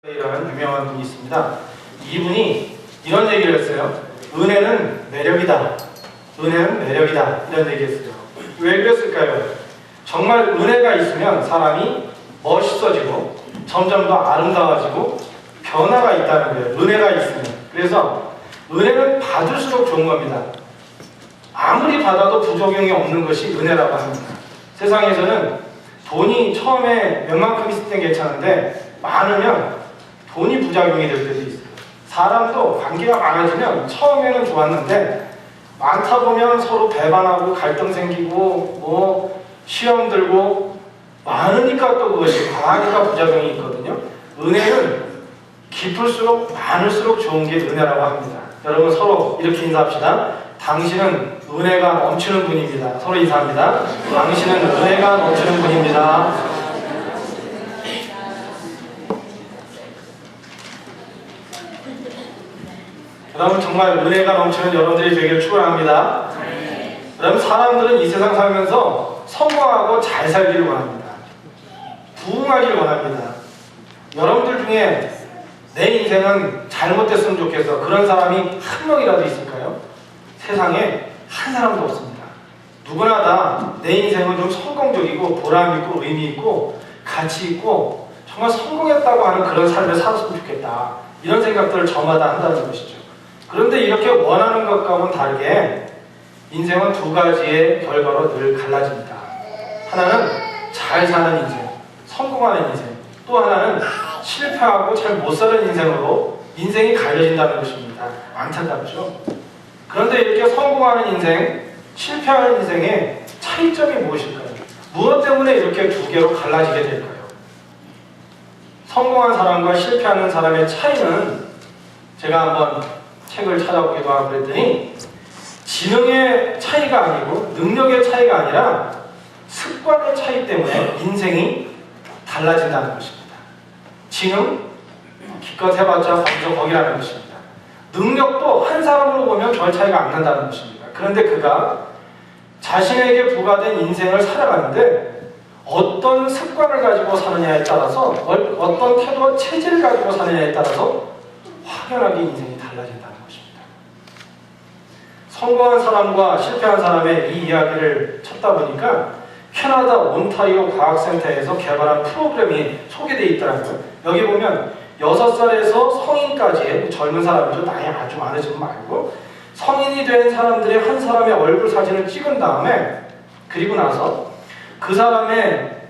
라는 유명한 분이 있습니다. 이분이 이런 얘기를 했어요. 은혜는 매력이다. 은혜는 매력이다. 이런 얘기 했어요. 왜 그랬을까요? 정말 은혜가 있으면 사람이 멋있어지고 점점 더 아름다워지고 변화가 있다는 거예요. 은혜가 있으면. 그래서 은혜는 받을수록 좋은 겁니다. 아무리 받아도 부작용이 없는 것이 은혜라고 합니다. 세상에서는 돈이 처음에 몇만큼 있을 땐 괜찮은데 많으면 돈이 부작용이 될 때도 있어요. 사람도 관계가 많아지면 처음에는 좋았는데 많다 보면 서로 배반하고 갈등 생기고 시험 들고 많으니까 또 그것이 과하니까 부작용이 있거든요. 은혜는 깊을수록 많을수록 좋은 게 은혜라고 합니다. 여러분 서로 이렇게 인사합시다. 당신은 은혜가 넘치는 분입니다. 서로 인사합니다. 당신은 은혜가 넘치는 분입니다. 여러분 정말 은혜가 넘치는 여러분들이 되기를 축원합니다. 여러분 사람들은 이 세상 살면서 성공하고 잘 살기를 원합니다. 부흥하기를 원합니다. 여러분들 중에 내 인생은 잘못됐으면 좋겠어 그런 사람이 한 명이라도 있을까요? 세상에 한 사람도 없습니다. 누구나 다 내 인생은 좀 성공적이고 보람있고 의미있고 가치있고 정말 성공했다고 하는 그런 삶을 살았으면 좋겠다 이런 생각들을 저마다 한다는 것이죠. 그런데 이렇게 원하는 것과는 다르게 인생은 두 가지의 결과로 늘 갈라집니다. 하나는 잘 사는 인생, 성공하는 인생, 또 하나는 실패하고 잘 못 사는 인생으로 인생이 갈려진다는 것입니다. 안타깝죠? 그런데 이렇게 성공하는 인생, 실패하는 인생의 차이점이 무엇일까요? 무엇 때문에 이렇게 두 개로 갈라지게 될까요? 성공한 사람과 실패하는 사람의 차이는 제가 한번 책을 찾아보기도 하고 그랬더니 지능의 차이가 아니고 능력의 차이가 아니라 습관의 차이 때문에 인생이 달라진다는 것입니다. 지능, 기껏 해봤자 거기서 거기라는 것입니다. 능력도 한 사람으로 보면 별 차이가 안 난다는 것입니다. 그런데 그가 자신에게 부과된 인생을 살아가는데 어떤 습관을 가지고 사느냐에 따라서 어떤 태도와 체질을 가지고 사느냐에 따라서 확연하게 인생이 달라진다는 것입니다. 성공한 사람과 실패한 사람의 이 이야기를 찾다 보니까 캐나다 온타리오 과학센터에서 개발한 프로그램이 소개되어 있더라고요. 여기 보면 6살에서 성인까지의 젊은 사람이죠. 나이 아주 많으신 말고 성인이 된 사람들의 한 사람의 얼굴 사진을 찍은 다음에 그리고 나서 그 사람의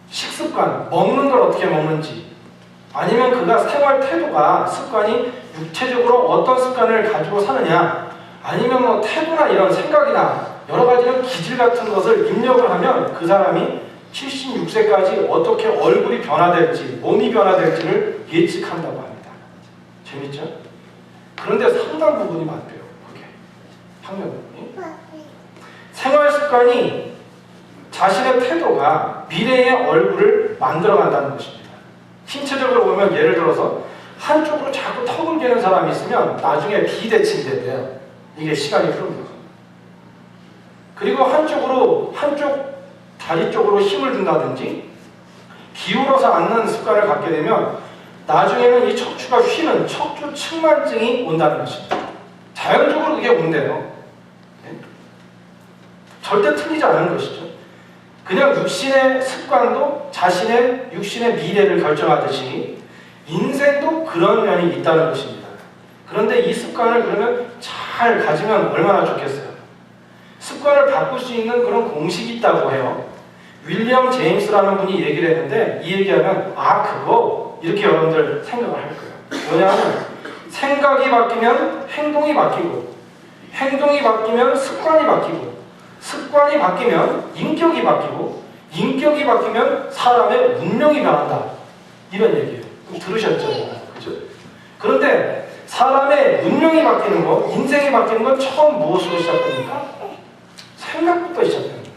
식습관, 먹는 걸 어떻게 먹는지 아니면 그가 생활 태도가 습관이 육체적으로 어떤 습관을 가지고 사느냐 아니면 뭐 태도나 이런 생각이나 여러 가지는 기질 같은 것을 입력을 하면 그 사람이 76세까지 어떻게 얼굴이 변화될지 몸이 변화될지를 예측한다고 합니다. 재밌죠? 그런데 상당 부분이 맞대요. 그게 상당 부분이 생활 습관이 자신의 태도가 미래의 얼굴을 만들어간다는 것입니다. 신체적으로 보면 예를 들어서 한쪽으로 자꾸 턱을 개는 사람이 있으면 나중에 비대칭이 된대요. 이게 시간이 흐릅니다. 그리고 한쪽 다리 쪽으로 힘을 준다든지 기울어서 앉는 습관을 갖게 되면 나중에는 이 척추가 휘는 척추 측만증이 온다는 것입니다. 자연적으로 그게 온대요. 네? 절대 틀리지 않은 것이죠. 그냥 육신의 습관도 자신의 육신의 미래를 결정하듯이 인생도 그런 면이 있다는 것입니다. 그런데 이 습관을 그러면 잘 가지면 얼마나 좋겠어요. 습관을 바꿀 수 있는 그런 공식이 있다고 해요. 윌리엄 제임스라는 분이 얘기를 했는데 이 얘기하면 그거 이렇게 여러분들 생각을 할 거예요. 왜냐하면 생각이 바뀌면 행동이 바뀌고 행동이 바뀌면 습관이 바뀌고 습관이 바뀌면 인격이 바뀌고 인격이 바뀌면 사람의 운명이 변한다. 이런 얘기예요. 들으셨죠? 그죠? 그런데 사람의 운명이 바뀌는 거, 인생이 바뀌는 건 처음 무엇으로 시작됩니까? 생각부터 시작됩니다.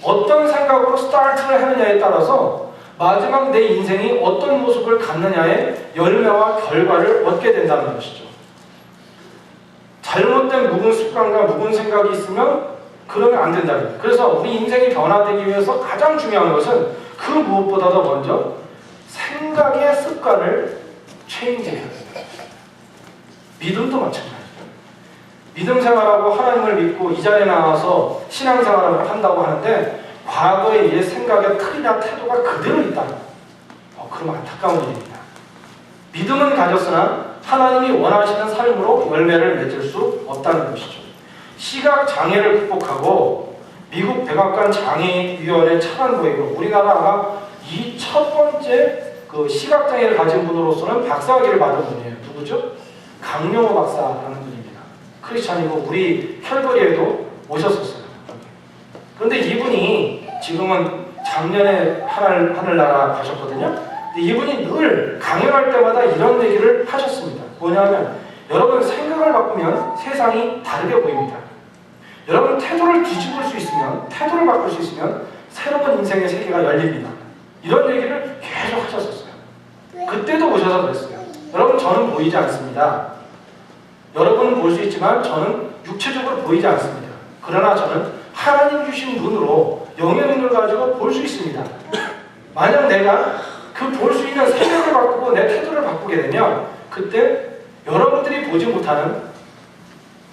어떤 생각으로 스타트를 하느냐에 따라서 마지막 내 인생이 어떤 모습을 갖느냐의 열매와 결과를 얻게 된다는 것이죠. 잘못된 묵은 습관과 묵은 생각이 있으면 그러면 안 된다는 거예요. 그래서 우리 인생이 변화되기 위해서 가장 중요한 것은 그 무엇보다도 먼저 생각의 습관을 체인지해야 된다. 믿음도 마찬가지예요. 믿음 생활하고 하나님을 믿고 이 자리에 나와서 신앙생활을 한다고 하는데 과거의 옛 생각의 틀이나 태도가 그대로 있다. 그럼 안타까운 일입니다. 믿음은 가졌으나 하나님이 원하시는 삶으로 열매를 맺을 수 없다는 것이죠. 시각 장애를 극복하고 미국 백악관 장애인위원회 차관보이고 우리나라 아마 이 첫 번째 그 시각 장애를 가진 분으로서는 박사학위를 받은 분이에요. 누구죠? 강용호 박사라는 분입니다. 크리스찬이고 우리 캘거리에도 오셨었어요. 그런데 이분이 지금은 작년에 하늘나라 가셨거든요. 근데 이분이 늘 강연할 때마다 이런 얘기를 하셨습니다. 뭐냐면 여러분 생각을 바꾸면 세상이 다르게 보입니다. 여러분 태도를 뒤집을 수 있으면 태도를 바꿀 수 있으면 새로운 인생의 세계가 열립니다. 이런 얘기를 계속 하셨었어요. 그때도 오셔서 그랬어요. 여러분 저는 보이지 않습니다. 여러분은 볼 수 있지만 저는 육체적으로 보이지 않습니다. 그러나 저는 하나님 주신 눈으로 영의 눈을 가지고 볼 수 있습니다. 만약 내가 그 볼 수 있는 생각을 바꾸고 내 태도를 바꾸게 되면 그때 여러분들이 보지 못하는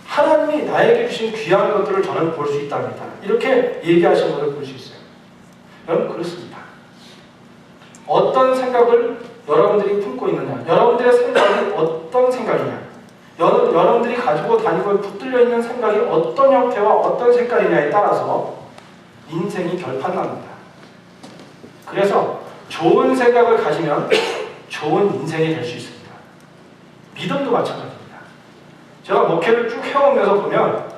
하나님이 나에게 주신 귀한 것들을 저는 볼 수 있답니다. 이렇게 얘기하신 것을 볼 수 있어요. 여러분 그렇습니다. 어떤 생각을 여러분들이 품고 있느냐, 여러분들의 생각이 어떤 생각이냐, 여러분들이 가지고 다니고 붙들려 있는 생각이 어떤 형태와 어떤 색깔이냐에 따라서 인생이 결판납니다. 그래서 좋은 생각을 가지면 좋은 인생이 될 수 있습니다. 믿음도 마찬가지입니다. 제가 목회를 쭉 해오면서 보면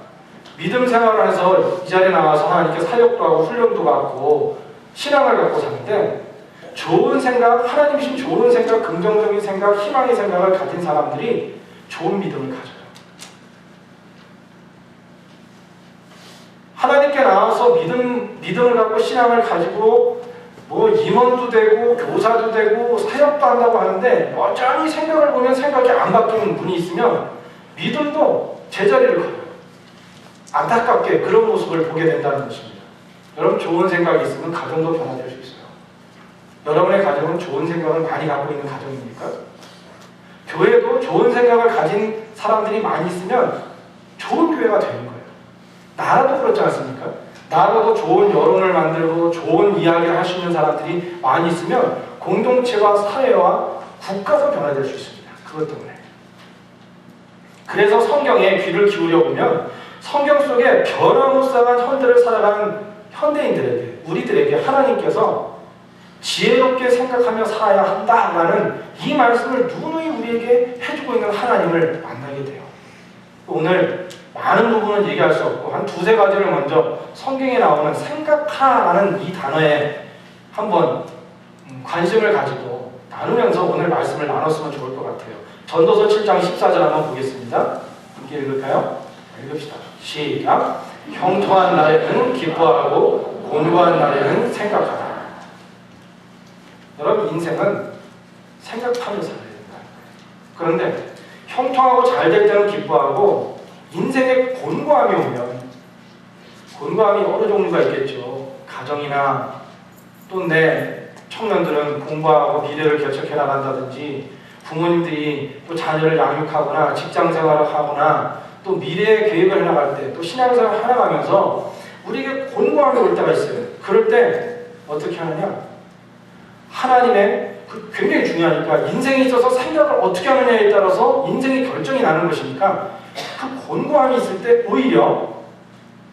믿음 생활을 해서 이 자리에 나와서 하나님께 사역도 하고 훈련도 받고 신앙을 갖고 사는데 좋은 생각, 하나님 주신 좋은 생각, 긍정적인 생각, 희망의 생각을 가진 사람들이 좋은 믿음을 가져요. 하나님께 나와서 믿음을 갖고 신앙을 가지고 뭐 임원도 되고 교사도 되고 사역도 한다고 하는데 여전히 생각을 보면 생각이 안 바뀌는 분이 있으면 믿음도 제자리를 가요. 안타깝게 그런 모습을 보게 된다는 것입니다. 여러분 좋은 생각이 있으면 가정도 변화될 수 있어요. 여러분의 가정은 좋은 생각을 많이 갖고 있는 가정입니까? 교회도 좋은 생각을 가진 사람들이 많이 있으면 좋은 교회가 되는 거예요. 나라도 그렇지 않습니까? 나라도 좋은 여론을 만들고 좋은 이야기를 할 수 있는 사람들이 많이 있으면 공동체와 사회와 국가도 변화될 수 있습니다. 그것 때문에. 그래서 성경에 귀를 기울여 보면 성경 속에 변화무쌍한 현대를 살아가는 현대인들에게, 우리들에게 하나님께서 지혜롭게 생각하며 살아야 한다라는 이 말씀을 누누이 우리에게 해주고 있는 하나님을 만나게 돼요. 오늘 많은 부분은 얘기할 수 없고 한 두세 가지를 먼저 성경에 나오는 생각하라는 이 단어에 한번 관심을 가지고 나누면서 오늘 말씀을 나눴으면 좋을 것 같아요. 전도서 7장 14절 한번 보겠습니다. 함께 읽을까요? 읽읍시다. 시작. 형통한 날에는 기뻐하고 곤고한 날에는 생각하라. 여러분 인생은 생각하며 살아야 된다. 그런데 형통하고 잘 될 때는 기뻐하고 인생에 곤고함이 오면 곤고함이 어느 종류가 있겠죠. 가정이나 또 내 청년들은 공부하고 미래를 개척해 나간다든지 부모님들이 또 자녀를 양육하거나 직장생활을 하거나 또 미래의 계획을 해나갈 때 또 신앙생활을 해나가면서 우리에게 곤고함이 올 때가 있어요. 그럴 때 어떻게 하느냐? 하나님의 굉장히 중요하니까 인생에 있어서 생각을 어떻게 하느냐에 따라서 인생의 결정이 나는 것이니까 그 곤고함이 있을 때 오히려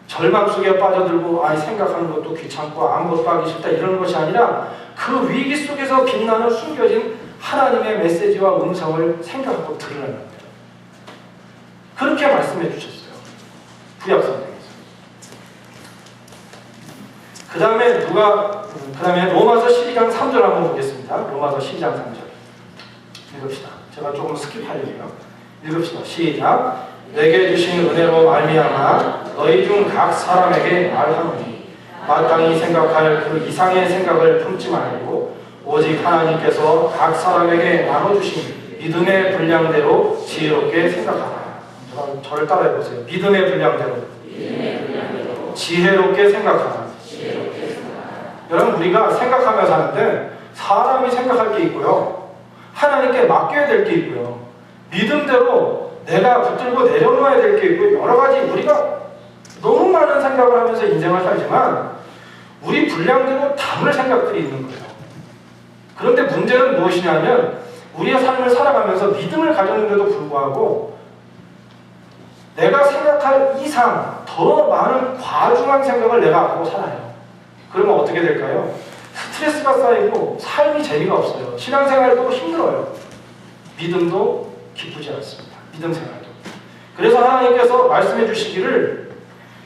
절망 속에 빠져들고 생각하는 것도 귀찮고 아무것도 하기 싫다 이런 것이 아니라 그 위기 속에서 빛나는 숨겨진 하나님의 메시지와 음성을 생각하고 들으라는 거예요. 그렇게 말씀해 주셨어요. 구약성경에서. 그 다음에 로마서 12장 3절 한번 보겠습니다. 로마서 12장 3절. 읽읍시다. 제가 조금 스킵하려고요. 읽읍시다. 시작. 내게 주신 은혜로 말미암아 너희 중 각 사람에게 말하노니 마땅히 생각할 그 이상의 생각을 품지 말고 오직 하나님께서 각 사람에게 나눠주신 믿음의 분량대로 지혜롭게 생각하라. 저를 따라해 보세요. 믿음의 분량대로 지혜롭게 생각하라. 여러분 우리가 생각하며 사는데 사람이 생각할 게 있고요. 하나님께 맡겨야 될 게 있고요. 믿음대로 내가 붙들고 내려놓아야 될 게 있고 여러 가지 우리가 너무 많은 생각을 하면서 인생을 살지만 우리 분량대로 담을 생각들이 있는 거예요. 그런데 문제는 무엇이냐면 우리의 삶을 살아가면서 믿음을 가졌는데도 불구하고 내가 생각할 이상 더 많은 과중한 생각을 내가 하고 살아요. 그러면 어떻게 될까요? 스트레스가 쌓이고 삶이 재미가 없어요. 신앙생활도 힘들어요. 믿음도 기쁘지 않습니다. 믿음 생활도. 그래서 하나님께서 말씀해 주시기를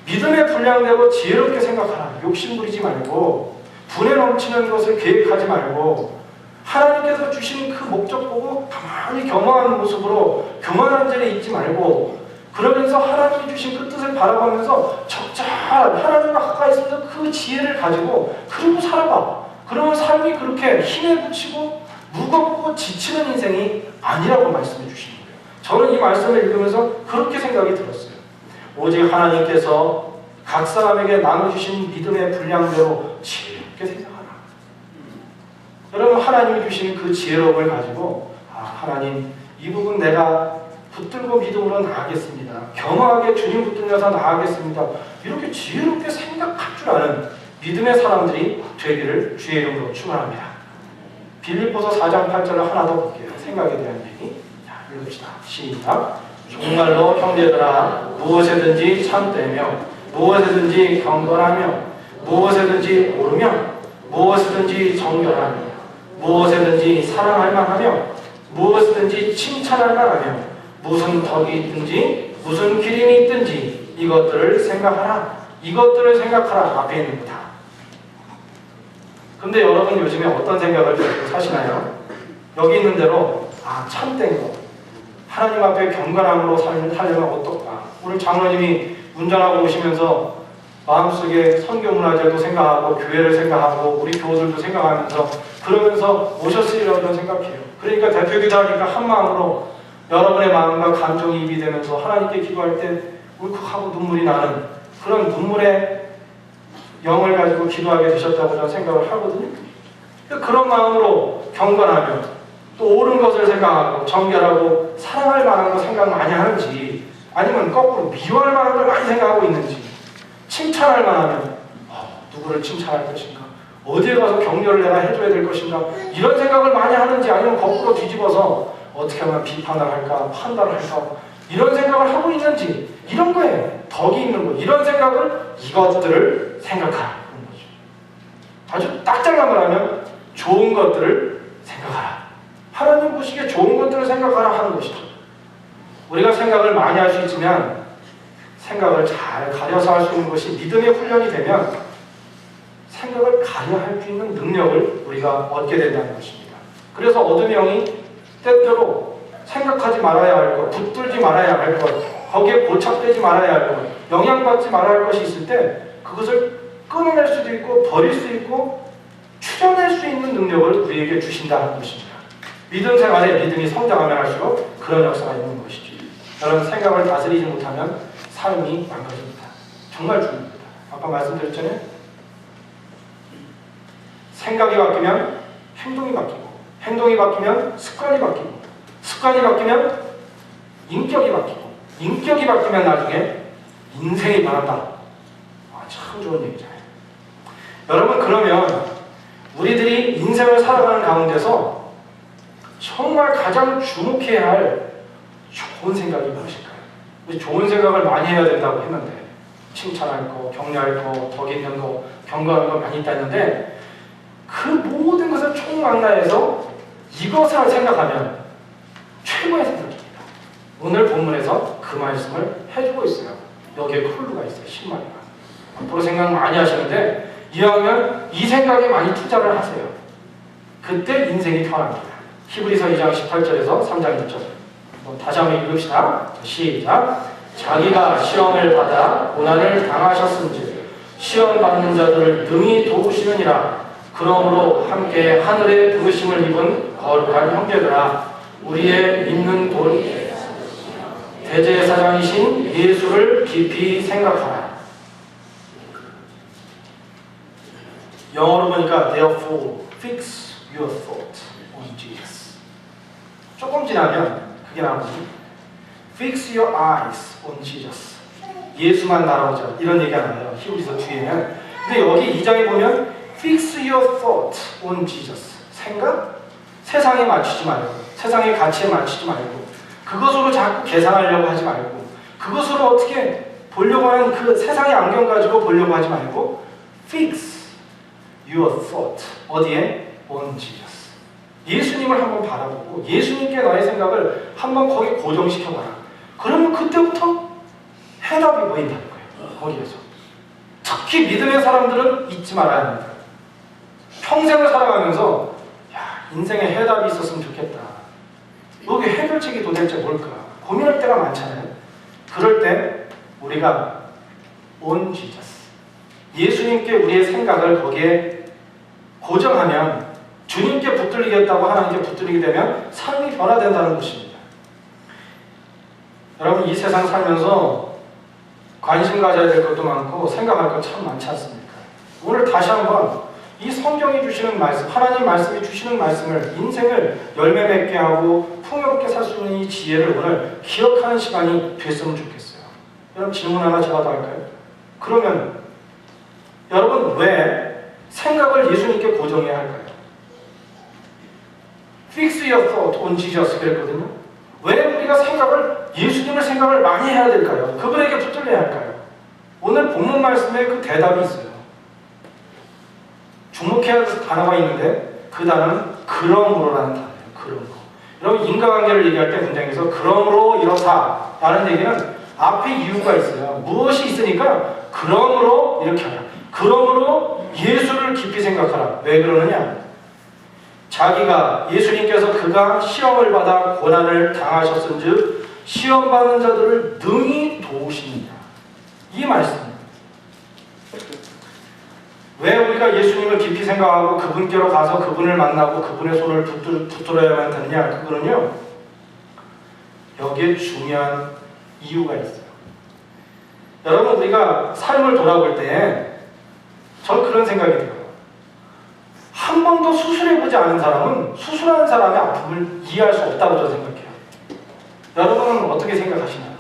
믿음의 분량대로 지혜롭게 생각하라. 욕심부리지 말고 분에 넘치는 것을 계획하지 말고 하나님께서 주신 그 목적 보고 가만히 겸허한 모습으로 교만한 자리에 있지 말고 그러면서 하나님이 주신 그 뜻을 바라보면서 적절한 하나님과 가까이 있으면서 그 지혜를 가지고 그리고 살아봐. 그러면 삶이 그렇게 힘에 부치고 무겁고 지치는 인생이 아니라고 말씀해 주시는 거예요. 저는 이 말씀을 읽으면서 그렇게 생각이 들었어요. 오직 하나님께서 각 사람에게 나눠주신 믿음의 분량대로 지혜롭게 생각하라. 여러분 하나님이 주신 그 지혜로움을 가지고 하나님 이 부분 내가 붙들고 믿음으로 나아가겠습니다. 겸허하게 주님 붙들면서 나아가겠습니다. 이렇게 지혜롭게 생각할 줄 아는 믿음의 사람들이 되기를 주의 이름으로 축원합니다. 빌립보서 4장 8절을 하나 더 볼게요. 생각에 대한 얘기. 자, 읽읍시다. 시작. 정말로 형제들아 무엇에든지 참되며 무엇에든지 경건하며 무엇에든지 오르며 무엇에든지 정결하며 무엇에든지 사랑할 만하며 무엇이든지 칭찬할 만하며 무슨 덕이 있든지 무슨 기림이 있든지 이것들을 생각하라. 이것들을 생각하라. 앞에 있는 거다. 근데 여러분 요즘에 어떤 생각을 가지고 사시나요? 여기 있는 대로 참된 거 하나님 앞에 경건함으로 살려면 어떨까? 오늘 장로님이 운전하고 오시면서 마음속에 선교문화제도 생각하고 교회를 생각하고 우리 교우들도 생각하면서 그러면서 오셨으리라고 생각해요. 그러니까 대표기도 하니까 한마음으로 여러분의 마음과 감정이 입이 되면서 하나님께 기도할 때 울컥하고 눈물이 나는 그런 눈물의 영을 가지고 기도하게 되셨다고 저는 생각을 하거든요. 그런 마음으로 경건하며 또 옳은 것을 생각하고 정결하고 사랑할 만한 거 생각 많이 하는지 아니면 거꾸로 미워할 만한 걸 많이 생각하고 있는지 칭찬할 만하면 누구를 칭찬할 것인가 어디에 가서 격려를 내가 해줘야 될 것인가 이런 생각을 많이 하는지 아니면 거꾸로 뒤집어서 어떻게 하면 비판을 할까 판단을 할까 이런 생각을 하고 있는지 이런 거에 덕이 있는 거 이런 생각을 이것들을 생각하라 그런 거죠. 아주 딱 잘라 말하면 좋은 것들을 생각하라. 하나님 보시기에 좋은 것들을 생각하라 하는 것이죠. 우리가 생각을 많이 할 수 있으면 생각을 잘 가려서 할 수 있는 것이 믿음의 훈련이 되면 생각을 가려할 수 있는 능력을 우리가 얻게 된다는 것입니다. 그래서 어둠의 영이 때때로 생각하지 말아야 할 것, 붙들지 말아야 할 것, 거기에 고착되지 말아야 할 것, 영향받지 말아야 할 것이 있을 때 그것을 끊어낼 수도 있고 버릴 수 있고 추려낼 수 있는 능력을 우리에게 주신다는 것입니다. 믿음 생활에 믿음이 성장하면 할수록 그런 역사가 있는 것이죠. 여러분 생각을 다스리지 못하면 삶이 망가집니다. 정말 중요합니다. 아까 말씀드렸잖아요. 생각이 바뀌면 행동이 바뀌고 행동이 바뀌면 습관이 바뀌고 습관이 바뀌면 인격이 바뀌고 인격이 바뀌면 나중에 인생이 변한다. 참 좋은 얘기잖아요. 여러분 그러면 우리들이 인생을 살아가는 가운데서 정말 가장 주목해야 할 좋은 생각이 무엇일까요? 우리 좋은 생각을 많이 해야 된다고 했는데 칭찬할 거, 격려할 거, 덕 있는 거, 경건한 거 많이 있다 했는데 그 모든 것을 총망라해서 이것을 생각하면 최고의 생각입니다. 오늘 본문에서 그 말씀을 해주고 있어요. 여기에 콜루가 있어요. 10마리가. 앞으로 생각 많이 하시는데 이왕이면 이 생각에 많이 투자를 하세요. 그때 인생이 편합니다. 히브리서 2장 18절에서 3장 6절 다시 한번 읽읍시다. 시작. 자기가 시험을 받아 고난을 당하셨은지 시험 받는 자들을 능히 도우시느니라. 그러므로 함께 하늘의 부르심을 입은 거룩한 형제들아 우리의 믿는 돈 대제사장이신 예수를 깊이 생각하라. 영어로 보니까 therefore fix your thought on Jesus. 조금 지나면 그게 나오지. Fix your eyes on Jesus. 예수만 날아오자. 이런 얘기가 나와요. 히브리서 뒤에는. 근데 여기 2장에 보면 Fix your thought on Jesus. 생각? 세상에 맞추지 말고, 세상의 가치에 맞추지 말고, 그것으로 자꾸 계산하려고 하지 말고, 그것으로 어떻게 보려고 하는 그 세상의 안경 가지고 보려고 하지 말고 Fix your thought. 어디에? On Jesus. 예수님을 한번 바라보고 예수님께 너의 생각을 한번 거기 고정시켜봐라. 그러면 그때부터 해답이 보인다는 거예요. 거기에서. 특히 믿음의 사람들은 잊지 말아야 합니다. 평생을 살아가면서 인생에 해답이 있었으면 좋겠다. 여기 해결책이 도대체 뭘까? 고민할 때가 많잖아요. 그럴 때 우리가 on Jesus, 예수님께 우리의 생각을 거기에 고정하면 주님께 붙들리겠다고 하나님께 붙들리게 되면 삶이 변화된다는 것입니다. 여러분, 이 세상 살면서 관심 가져야 될 것도 많고 생각할 것 참 많지 않습니까? 오늘 다시 한번 이 성경이 주시는 말씀, 하나님 말씀이 주시는 말씀을 인생을 열매 맺게 하고 풍요롭게 살 수 있는 이 지혜를 오늘 기억하는 시간이 됐으면 좋겠어요. 여러분, 질문 하나 제가 더 할까요? 그러면 여러분, 왜 생각을 예수님께 고정해야 할까요? Fix your thought on Jesus 그랬거든요. 왜 우리가 예수님을 생각을 많이 해야 될까요? 그분에게 붙들려야 할까요? 오늘 본문 말씀에 그 대답이 있어요. 주목해야 할 단어가 있는데 그 단어는 그러므로라는 단어예요. 그러므로. 여러분, 인과관계를 얘기할 때 문장에서 그러므로 이렇다 라는 얘기는 앞에 이유가 있어요. 무엇이 있으니까 그러므로 이렇게 하라. 그러므로 예수를 깊이 생각하라. 왜 그러느냐? 자기가 예수님께서 그가 시험을 받아 고난을 당하셨은즉 시험받는 자들을 능히 도우시느냐. 이 말씀입니다. 왜 우리가 예수님을 깊이 생각하고 그분께로 가서 그분을 만나고 그분의 손을 붙들어야만 되느냐? 그거는요, 여기에 중요한 이유가 있어요. 여러분, 우리가 삶을 돌아볼 때 저는 그런 생각이 들어요. 한 번도 수술해보지 않은 사람은 수술하는 사람의 아픔을 이해할 수 없다고 저는 생각해요. 여러분은 어떻게 생각하시나요?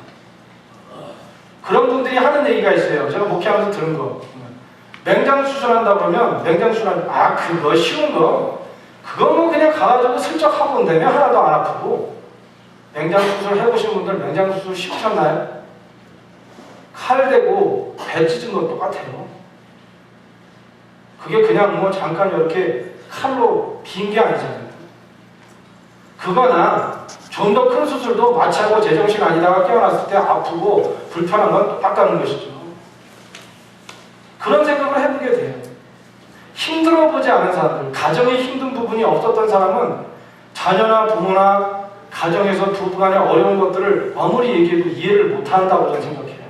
그런 분들이 하는 얘기가 있어요. 제가 목회하면서 들은 거. 맹장 수술한다 그러면 그거 쉬운 거, 그거 뭐 그냥 가가지고 슬쩍 하고 온다면 하나도 안 아프고. 맹장 수술 해보신 분들 맹장 수술 쉽으셨나요? 칼 대고 배 찢은 거 똑같아요. 그게 그냥 뭐 잠깐 이렇게 칼로 빈 게 아니잖아요. 그거나 좀 더 큰 수술도 마취하고 제정신 아니다가 깨어났을 때 아프고 불편한 건 똑같다는 것이죠. 그런 생각을 해보게 돼요. 힘들어 보지 않은 사람들, 가정에 힘든 부분이 없었던 사람은 자녀나 부모나 가정에서 부부간의 어려운 것들을 아무리 얘기해도 이해를 못한다고 저는 생각해요.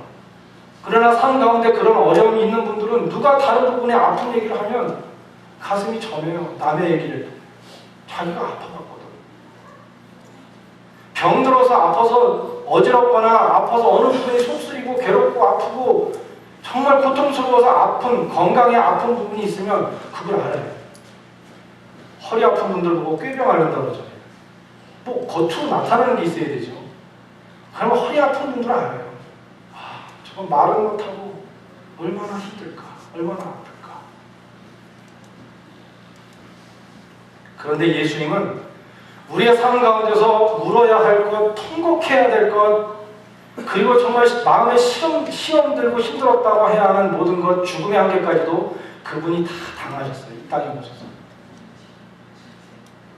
그러나 삶 가운데 그런 어려움이 있는 분들은 누가 다른 부분에 아픈 얘기를 하면 가슴이 저며요. 남의 얘기를. 자기가 아파봤거든. 병들어서 아파서 어지럽거나 아파서 어느 부분이 속쓰리고 괴롭고 아프고 정말 고통스러워서 아픈, 건강에 아픈 부분이 있으면 그걸 알아요. 허리 아픈 분들 보고 꾀병 앓는다고 그러잖아요. 뭐 겉으로 나타나는 게 있어야 되죠. 그러면 허리 아픈 분들은 알아요. 저건 말은 못하고 얼마나 힘들까, 얼마나 아플까. 그런데 예수님은 우리의 삶 가운데서 물어야 할 것, 통곡해야 될 것, 그리고 정말 마음에 시험 들고 힘들었다고 해야 하는 모든 것, 죽음의 한계까지도 그분이 다 당하셨어요. 이 땅에 오셔서.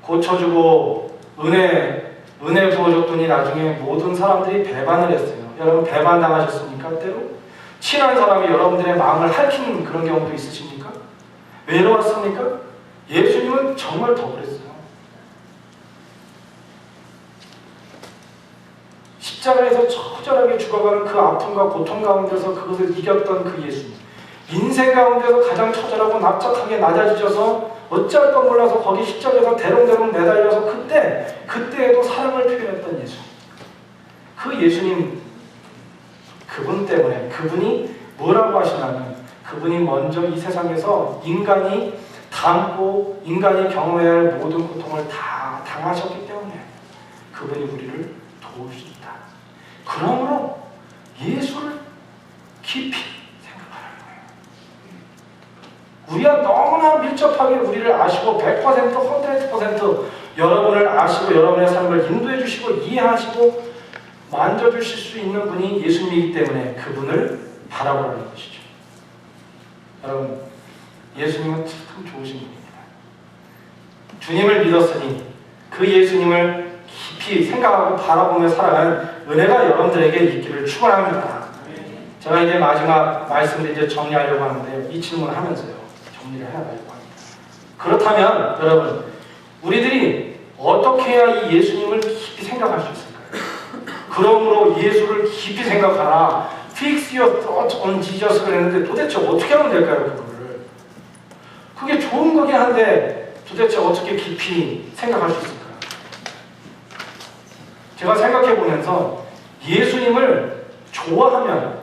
고쳐주고 은혜 부어줬더니 나중에 모든 사람들이 배반을 했어요. 여러분, 배반 당하셨습니까? 때로? 친한 사람이 여러분들의 마음을 핥히는 그런 경우도 있으십니까? 외로웠습니까? 예수님은 정말 더 그랬어요. 십자가에서 처절하게 죽어가는 그 아픔과 고통 가운데서 그것을 이겼던 그 예수님. 인생 가운데서 가장 처절하고 납작하게 낮아지셔서 어찌할 것 몰라서 거기 십자가에서 대롱대롱 매달려서 그때에도 사랑을 표현했던 예수님. 그 예수님, 그분 때문에, 그분이 뭐라고 하시냐면 그분이 먼저 이 세상에서 인간이 담고 인간이 경험해야 할 모든 고통을 다 당하셨기 때문에 그분이 우리를 도울 수 있다. 그러므로 예수를 깊이 생각하라는 거예요. 우리가 너무나 밀접하게 우리를 아시고 100%, 100% 여러분을 아시고 여러분의 삶을 인도해 주시고 이해하시고 만져주실 수 있는 분이 예수님이기 때문에 그분을 바라보라는 것이죠. 여러분, 예수님은 참 좋으신 분입니다. 주님을 믿었으니 그 예수님을 깊이 생각하고 바라보며 살아가는 은혜가 여러분들에게 있기를 축원합니다. 제가 이제 마지막 말씀을 이제 정리하려고 하는데 이 질문을 하면서요 정리를 해나가려고 합니다. 그렇다면 여러분, 우리들이 어떻게 해야 이 예수님을 깊이 생각할 수 있을까요? 그러므로 예수를 깊이 생각하라. Fix your thoughts on Jesus 그랬는데 도대체 어떻게 하면 될까요? 그거를. 그게 좋은 거긴 한데 도대체 어떻게 깊이 생각할 수 있을까요? 제가 생각해 보면서 예수님을 좋아하면,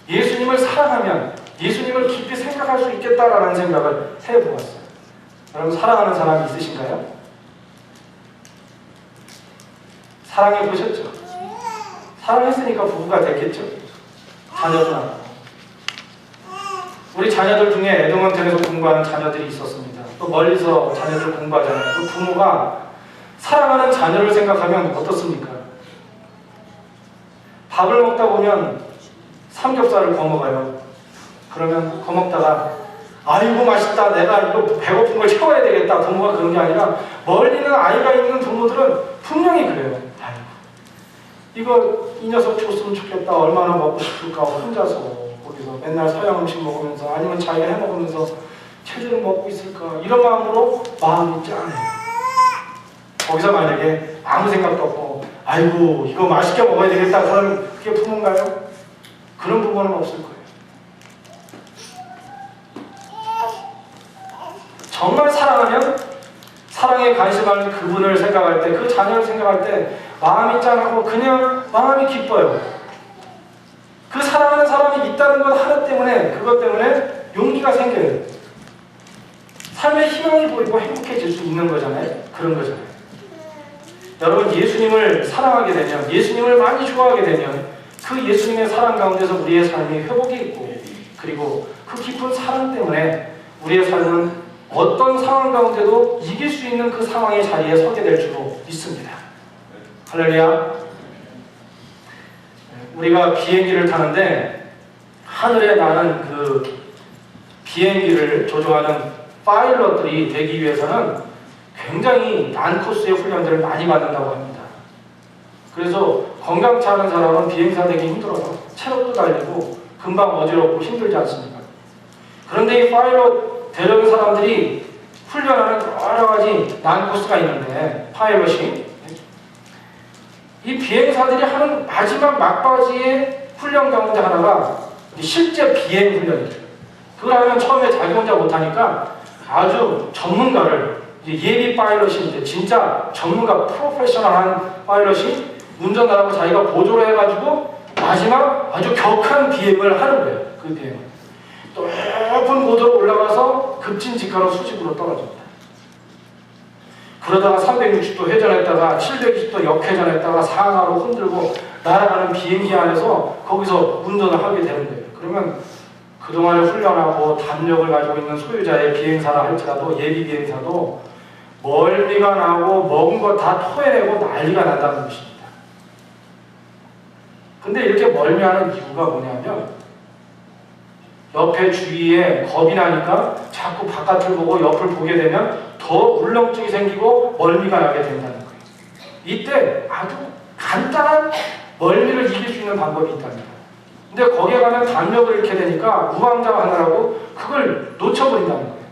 예수님을 사랑하면 예수님을 깊이 생각할 수 있겠다라는 생각을 해보았어요. 여러분, 사랑하는 사람이 있으신가요? 사랑해 보셨죠? 사랑했으니까 부부가 됐겠죠? 자녀도 낳고. 우리 자녀들 중에 에드먼튼에서 공부하는 자녀들이 있었습니다. 또 멀리서 자녀들 공부하잖아요. 그 부모가 사랑하는 자녀를 생각하면 어떻습니까? 밥을 먹다 보면 삼겹살을 거먹어요. 그러면 거먹다가 아이고 맛있다, 내가 이거 배고픈 걸 채워야 되겠다. 부모가 그런 게 아니라 멀리는 아이가 있는 부모들은 분명히 그래요. 아이고 이거 이 녀석 줬으면 좋겠다. 얼마나 먹고 싶을까. 혼자서 거기서 맨날 서양 음식 먹으면서 아니면 자기가 해먹으면서 제대로 먹고 있을까. 이런 마음으로 마음이 짠해요. 거기서 만약에 아무 생각도 없고 아이고 이거 맛있게 먹어야 되겠다. 그럼 그게 부모인가요? 그런 부모는 없을 거예요. 정말 사랑하면 사랑에 관심하는 그분을 생각할 때, 그 자녀를 생각할 때 마음이 짠하고 그냥 마음이 기뻐요. 그 사랑하는 사람이 있다는 것 하나 때문에, 그것 때문에 용기가 생겨요. 삶에 희망이 보이고 행복해질 수 있는 거잖아요. 그런 거잖아요. 여러분, 예수님을 사랑하게 되면, 예수님을 많이 좋아하게 되면 그 예수님의 사랑 가운데서 우리의 삶이 회복이 있고, 그리고 그 깊은 사랑 때문에 우리의 삶은 어떤 상황 가운데도 이길 수 있는 그 상황의 자리에 서게 될 줄로 믿습니다. 할렐루야. 우리가 비행기를 타는데 하늘에 나는 그 비행기를 조종하는 파일럿들이 되기 위해서는 굉장히 난코스의 훈련들을 많이 받는다고 합니다. 그래서 건강치 않은 사람은 비행사 되기 힘들어요. 체력도 달리고 금방 어지럽고 힘들지 않습니까? 그런데 이 파일럿 되려는 사람들이 훈련하는 여러 가지 난코스가 있는데, 파일럿이 이 비행사들이 하는 마지막 막바지의 훈련 가운데 하나가 실제 비행 훈련이죠. 그걸 하면 처음에 자기 혼자 못하니까 아주 전문가를, 예비 파일럿이 진짜 전문가 프로페셔널한 파일럿이 운전하라고 자기가 보조를 해가지고 마지막 아주 격한 비행을 하는 거예요. 그 비행을 높은 고도로 올라가서 급진직하로 수직으로 떨어집니다. 그러다가 360도 회전했다가 720도 역회전했다가 상하로 흔들고 날아가는 비행기 안에서 거기서 운전을 하게 되는 거예요. 그러면 그동안에 훈련하고 담력을 가지고 있는 소유자의 비행사라 할지라도, 예비 비행사도 멀미가 나고 먹은 거 다 토해내고 난리가 난다는 것입니다. 근데 이렇게 멀미하는 이유가 뭐냐면 옆에 주위에 겁이 나니까 자꾸 바깥을 보고 옆을 보게 되면 더 울렁증이 생기고 멀미가 나게 된다는 거예요. 이때 아주 간단한 멀미를 이길 수 있는 방법이 있답니다. 근데 거기에 가면 담력을 잃게 되니까 우왕좌왕하느라고 그걸 놓쳐버린다는 거예요.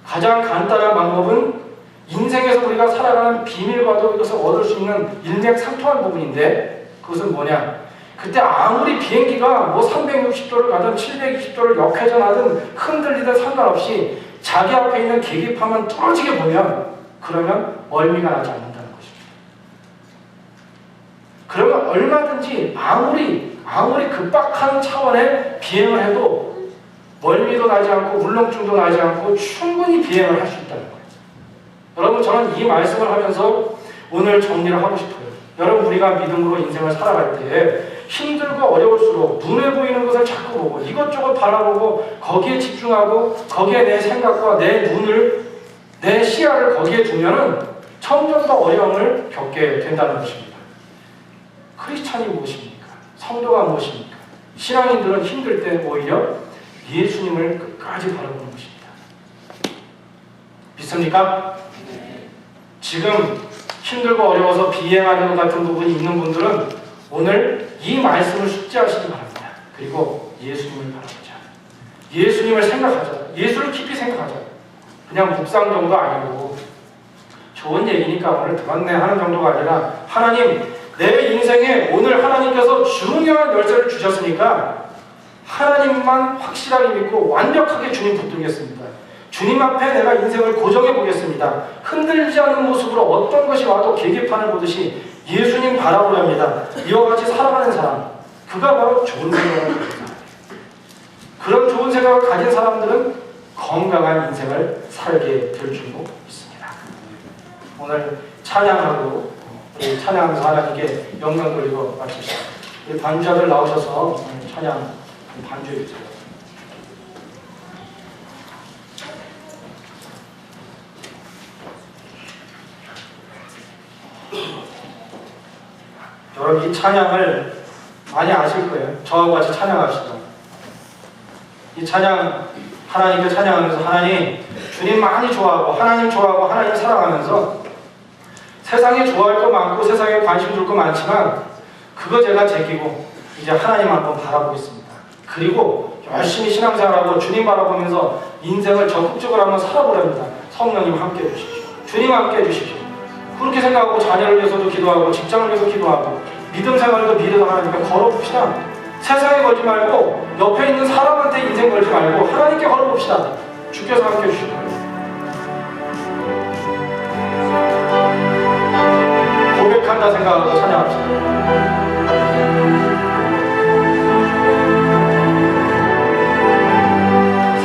가장 간단한 방법은 인생에서 우리가 살아가는 비밀과도 이것을 얻을 수 있는 일맥상통한 부분인데, 그것은 뭐냐? 그때 아무리 비행기가 뭐 360도를 가든 720도를 역회전하든 흔들리든 상관없이 자기 앞에 있는 계기판만 뚫어지게 보면, 그러면 멀미가 나지 않는다는 것입니다. 그러면 얼마든지 아무리 급박한 차원의 비행을 해도 멀미도 나지 않고 울렁증도 나지 않고 충분히 비행을 할 수 있다는 거예요. 여러분, 저는 이 말씀을 하면서 오늘 정리를 하고 싶어요. 여러분, 우리가 믿음으로 인생을 살아갈 때 힘들고 어려울수록 눈에 보이는 것을 자꾸 보고 이것저것 바라보고 거기에 집중하고 거기에 내 생각과 내 눈을, 내 시야를 거기에 두면은 점점 더 어려움을 겪게 된다는 것입니다. 크리스찬이 무엇입니까? 성도가 무엇입니까? 신앙인들은 힘들 때 오히려 예수님을 끝까지 바라보는 것입니다. 믿습니까? 지금 힘들고 어려워서 비행하는 것 같은 부분이 있는 분들은 오늘 이 말씀을 숙지하시기 바랍니다. 그리고 예수님을 바라보자. 예수님을 생각하자. 예수를 깊이 생각하자. 그냥 묵상 정도 아니고 좋은 얘기니까 오늘 들었네 하는 정도가 아니라 하나님, 내 인생에 오늘 하나님께서 중요한 열쇠를 주셨으니까 하나님만 확실하게 믿고 완벽하게 주님 붙들겠습니다. 주님 앞에 내가 인생을 고정해 보겠습니다. 흔들리지 않는 모습으로 어떤 것이 와도 계기판을 보듯이 예수님 바라보려 합니다. 이와 같이 살아가는 사람, 그가 바로 좋은 생각을 가진 사람. 그런 좋은 생각을 가진 사람들은 건강한 인생을 살게 될 줄로 믿습니다. 오늘 찬양하고 찬양하면서 하나님께 영광 돌리고 마칩시다. 우리 반주자들 나오셔서 찬양 반주해 주세요. 여러분, 이 찬양을 많이 아실 거예요. 저하고 같이 찬양합시다. 이 찬양, 하나님께 찬양하면서 하나님, 주님 많이 좋아하고 하나님 좋아하고 하나님 사랑하면서 세상에 좋아할 거 많고 세상에 관심 둘 거 많지만 그거 제가 제끼고 이제 하나님 한번 바라보겠습니다. 그리고 열심히 신앙생활하고 주님 바라보면서 인생을 적극적으로 한번 살아보렵니다. 성령님 함께 해주십시오. 주님 함께 해주십시오. 그렇게 생각하고 자녀를 위해서도 기도하고 직장을 위해서 기도하고 믿음 생활도 미래도 하나님께 걸어봅시다. 세상에 걸지 말고 옆에 있는 사람한테 인생 걸지 말고 하나님께 걸어봅시다. 주께서 함께 해주실 거예요. 고백한다 생각하고 찬양합시다.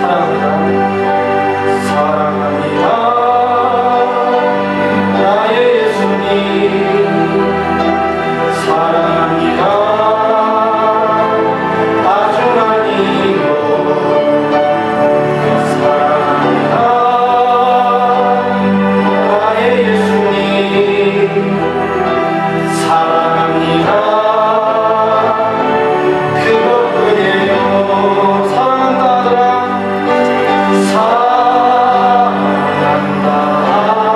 사랑합니다. 사랑합니다. 나의 예수님 사랑합니다. 아주 많이요 사랑합니다. 나의 예수님 사랑합니다. 그것뿐이에요. 사랑한다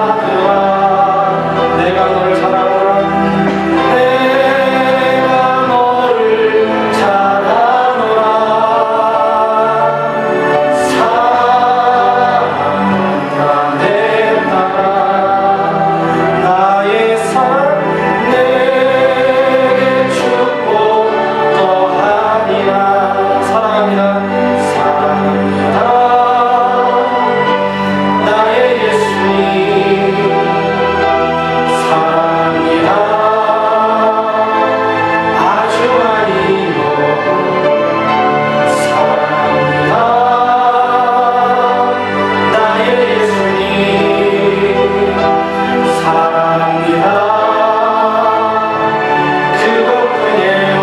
아들아, 내가 너를 사랑하노라. 내가 너를 사랑하노라. 사랑한다 내 딸아. 나의 사랑 내게 축복 더하리라. 사랑합니다. 사랑합니다. 나의 예수님 사랑합니다. 아주 많이요 사랑합니다. 나의 예수님 사랑합니다. 그것뿐이에요.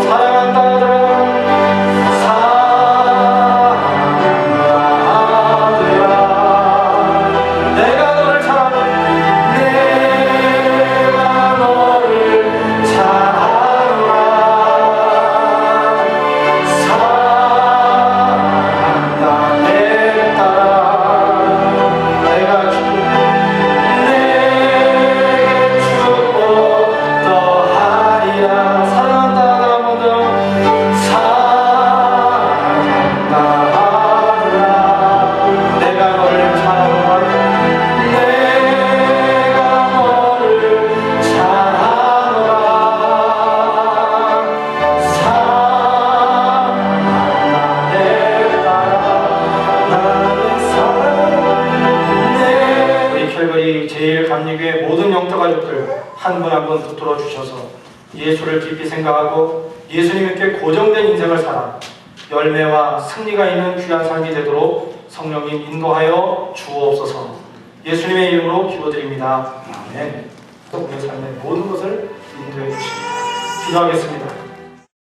사랑한다 아들아. 내가 너를 사랑하노라. 내가 너를 사랑하노라. 사랑한다 내 딸아. 내가 내게 축복 더하리라. 사랑한다 아들아. 모두 사랑한다 아들아. 내가 너를 사랑하노라. 내가 너를 사랑하노라. 사랑한다 내 딸아. 나의 사랑. 우리 캘거리 제1감리교회 모든 영토 가족들 한 분 한 분 붙들어 주셔서 예수를 깊이 생각하고 예수님께 고정된 인생을 살아 열매와 승리가 있는 귀한 삶이 되도록 성령님 인도하여 주옵소서. 예수님의 이름으로 기도드립니다. 아멘. 우리의 삶의 모든 것을 인도해 주십니다. 기도하겠습니다.